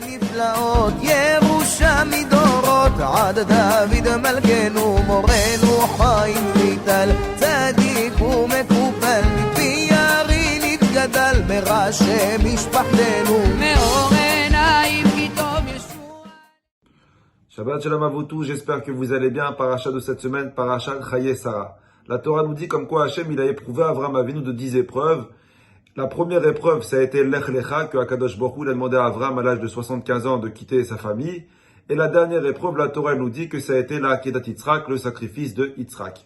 נפלאות, ירושה מדורות, עד דוד מלכנו, מורנו חיים ויטל, צדיק ומקופל, מפי ירי נתגדל, מראשי משפחתנו, מאור עיניים כי טוב ישוע. Shabbat Shalom à vous tous, j'espère que vous allez bien. Paracha de cette semaine, Paracha Chaye Sarah. La Torah nous dit comme quoi Hachem il a éprouvé Avram Avinu de 10 épreuves. La première épreuve, ça a été Lech Lecha, que Akadosh Baruch Hu a demandé à Avram à l'âge de 75 ans de quitter sa famille. Et la dernière épreuve, la Torah nous dit que ça a été la Akedat Yitzhak, le sacrifice de Yitzhak.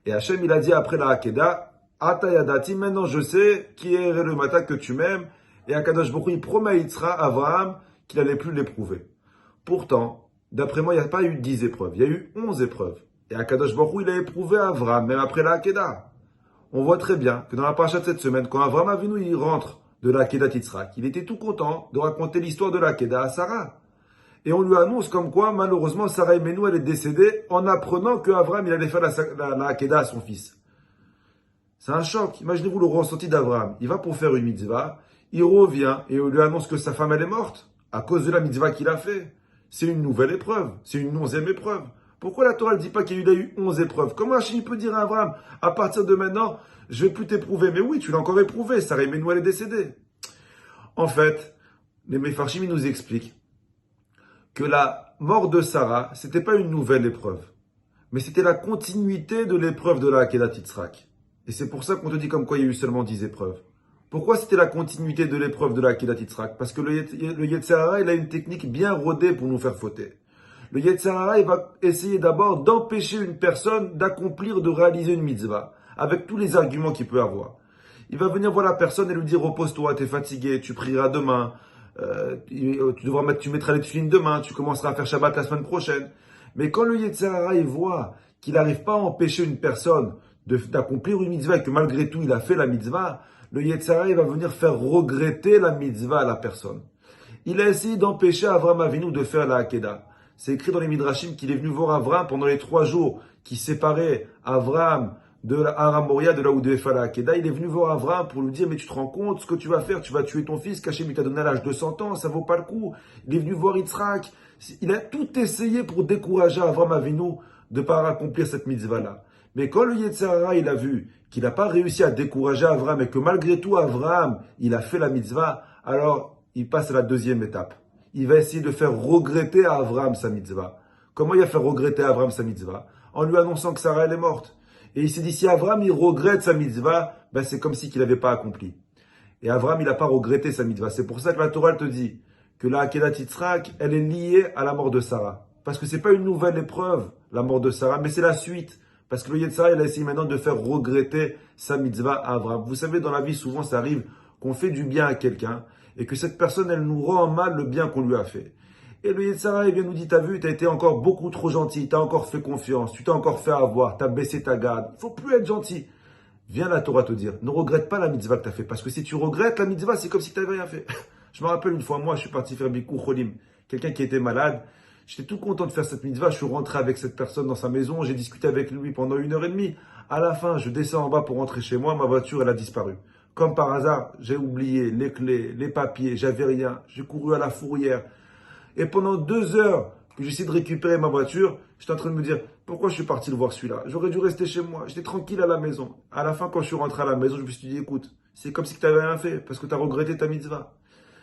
Et Hachem il a dit après la Akeda, Atayadati, maintenant je sais qui est le matin que tu m'aimes. Et Akadosh Baruch Hu il promet à Yitzhak, Avram, qu'il n'allait plus l'éprouver. Pourtant, d'après moi, il n'y a pas eu 10 épreuves, il y a eu 11 épreuves. Et Akadosh Baruch Hu, il a éprouvé Avram, même après la Hakeda. On voit très bien que dans la paracha de cette semaine, quand Avram Avinu il rentre de la Hakeda Yitzhak, il était tout content de raconter l'histoire de la Hakeda à Sarah. Et on lui annonce comme quoi, malheureusement, Sarah Emenu, elle est décédée en apprenant que Avram, il allait faire la Hakeda à son fils. C'est un choc. Imaginez-vous le ressenti d'Avram. Il va pour faire une mitzvah, il revient et on lui annonce que sa femme, elle est morte à cause de la mitzvah qu'il a fait. C'est une nouvelle épreuve, c'est une 11e épreuve. Pourquoi la Torah ne dit pas qu'il y a eu 11 épreuves? Comment Hachem peut dire à Avram, à partir de maintenant, je vais plus t'éprouver? Mais oui, tu l'as encore éprouvé, Sarah Emenu, elle est décédée. En fait, les Mefarshim nous expliquent que la mort de Sarah, c'était pas une nouvelle épreuve, mais c'était la continuité de l'épreuve de la Akedat Yitzhak. Et c'est pour ça qu'on te dit comme quoi il y a eu seulement 10 épreuves. Pourquoi c'était la continuité de l'épreuve de la Akedat Yitzhak? Parce que le Yetzer Hara, il a une technique bien rodée pour nous faire fauter. Le Yetzer Hara, il va essayer d'abord d'empêcher une personne d'accomplir, de réaliser une mitzvah, avec tous les arguments qu'il peut avoir. Il va venir voir la personne et lui dire, repose-toi, t'es fatigué, tu prieras demain, tu mettras les tefilines demain, tu commenceras à faire Shabbat la semaine prochaine. Mais quand le Yetzer Hara, il voit qu'il n'arrive pas à empêcher une personne d'accomplir une mitzvah et que malgré tout, il a fait la mitzvah, le Yetzer Hara, il va venir faire regretter la mitzvah à la personne. Il a essayé d'empêcher Avram Avinu de faire la Hakeda. C'est écrit dans les Midrashim qu'il est venu voir Avram pendant les 3 jours qui séparaient Avram de Aram Moria, de là où il devait faire la Hakeda. Il est venu voir Avram pour lui dire, mais tu te rends compte ce que tu vas faire? Tu vas tuer ton fils, qu'Hachem il t'a donné à l'âge de 100 ans, ça vaut pas le coup. Il est venu voir Yitzhak. Il a tout essayé pour décourager Avram Avinu de ne pas accomplir cette mitzvah-là. Mais quand le Yetzer Hara, il a vu qu'il n'a pas réussi à décourager Avram et que malgré tout Avram, il a fait la mitzvah, alors il passe à la deuxième étape. Il va essayer de faire regretter à Avram sa mitzvah. Comment il va faire regretter à Avram sa mitzvah? En lui annonçant que Sarah elle est morte. Et il s'est dit, si Avram il regrette sa mitzvah, ben c'est comme si qu'il n'avait pas accompli. Et Avram il n'a pas regretté sa mitzvah. C'est pour ça que la Torah elle te dit que la Akedat Yitzhak, elle est liée à la mort de Sarah. Parce que c'est pas une nouvelle épreuve, la mort de Sarah, mais c'est la suite. Parce que le Yetzer Hara, il a essayé maintenant de faire regretter sa mitzvah à Avram. Vous savez, dans la vie, souvent, ça arrive qu'on fait du bien à quelqu'un et que cette personne, elle nous rend mal le bien qu'on lui a fait. Et le Yetzer Hara, il vient nous dire, t'as vu, t'as été encore beaucoup trop gentil, t'as encore fait confiance, tu t'es encore fait avoir, t'as baissé ta garde. Il faut plus être gentil. Viens la Torah te dire, ne regrette pas la mitzvah que t'as fait. Parce que si tu regrettes la mitzvah, c'est comme si t'avais rien fait. Je me rappelle une fois, moi, je suis parti faire Bikur Cholim. Quelqu'un qui était malade. J'étais tout content de faire cette mitzvah. Je suis rentré avec cette personne dans sa maison. J'ai discuté avec lui pendant 1h30. À la fin, je descends en bas pour rentrer chez moi. Ma voiture, elle a disparu. Comme par hasard, j'ai oublié les clés, les papiers. J'avais rien. J'ai couru à la fourrière. Et pendant 2 heures que j'essayais de récupérer ma voiture, j'étais en train de me dire, pourquoi je suis parti le voir celui-là? J'aurais dû rester chez moi. J'étais tranquille à la maison. À la fin, quand je suis rentré à la maison, je me suis dit, écoute, c'est comme si tu n'avais rien fait parce que tu as regretté ta mitzvah.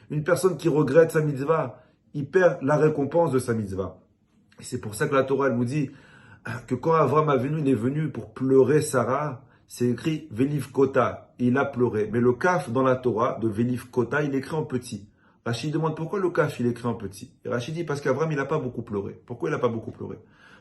Une personne qui regrette sa mitzvah, il perd la récompense de sa mitzvah. Et c'est pour ça que la Torah, elle nous dit que quand Avram Avinu il est venu pour pleurer Sarah, c'est écrit Veliv Kota, il a pleuré. Mais le kaf dans la Torah de Veliv Kota, il est écrit en petit. Rachid demande pourquoi le kaf il est écrit en petit. Et Rachid dit parce qu'Avram il n'a pas beaucoup pleuré. Pourquoi il n'a pas beaucoup pleuré?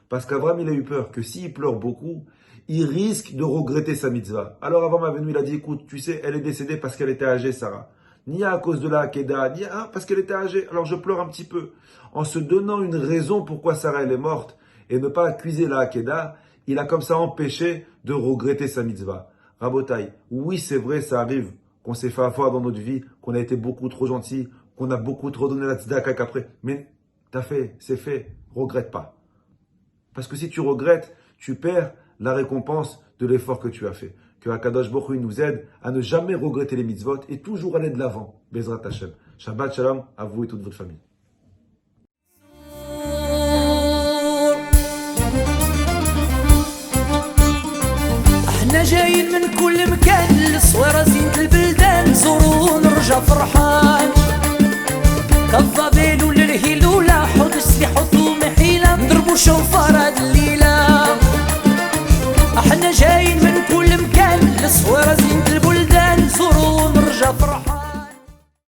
Parce qu'Avram il a eu peur que s'il pleure beaucoup, il risque de regretter sa mitzvah. Alors Avram Avinu il a dit écoute, tu sais, elle est décédée parce qu'elle était âgée, Sarah. Ni à cause de la Hakeda, ni parce qu'elle était âgée. Alors je pleure un petit peu. En se donnant une raison pourquoi Sarah elle est morte et ne pas accuser la Hakeda, il a comme ça empêché de regretter sa mitzvah. Rabotai, oui c'est vrai, ça arrive qu'on s'est fait avoir dans notre vie, qu'on a été beaucoup trop gentil, qu'on a beaucoup trop donné la tzedaka qu'après. Mais t'as fait, c'est fait, regrette pas. Parce que si tu regrettes, tu perds la récompense de l'effort que tu as fait. Que Akadosh Baruch Hu nous aide à ne jamais regretter les mitzvot et toujours aller de l'avant. Bezrat Hashem. Shabbat Shalom à vous et toute votre famille. حنا جايين من كل مكان، الصويرة زينة البلدان، زورو ونرجع فرحان. كالظبيل والرهيل ولا حوض السلاح وثوم حيلة، نضربو شوفارة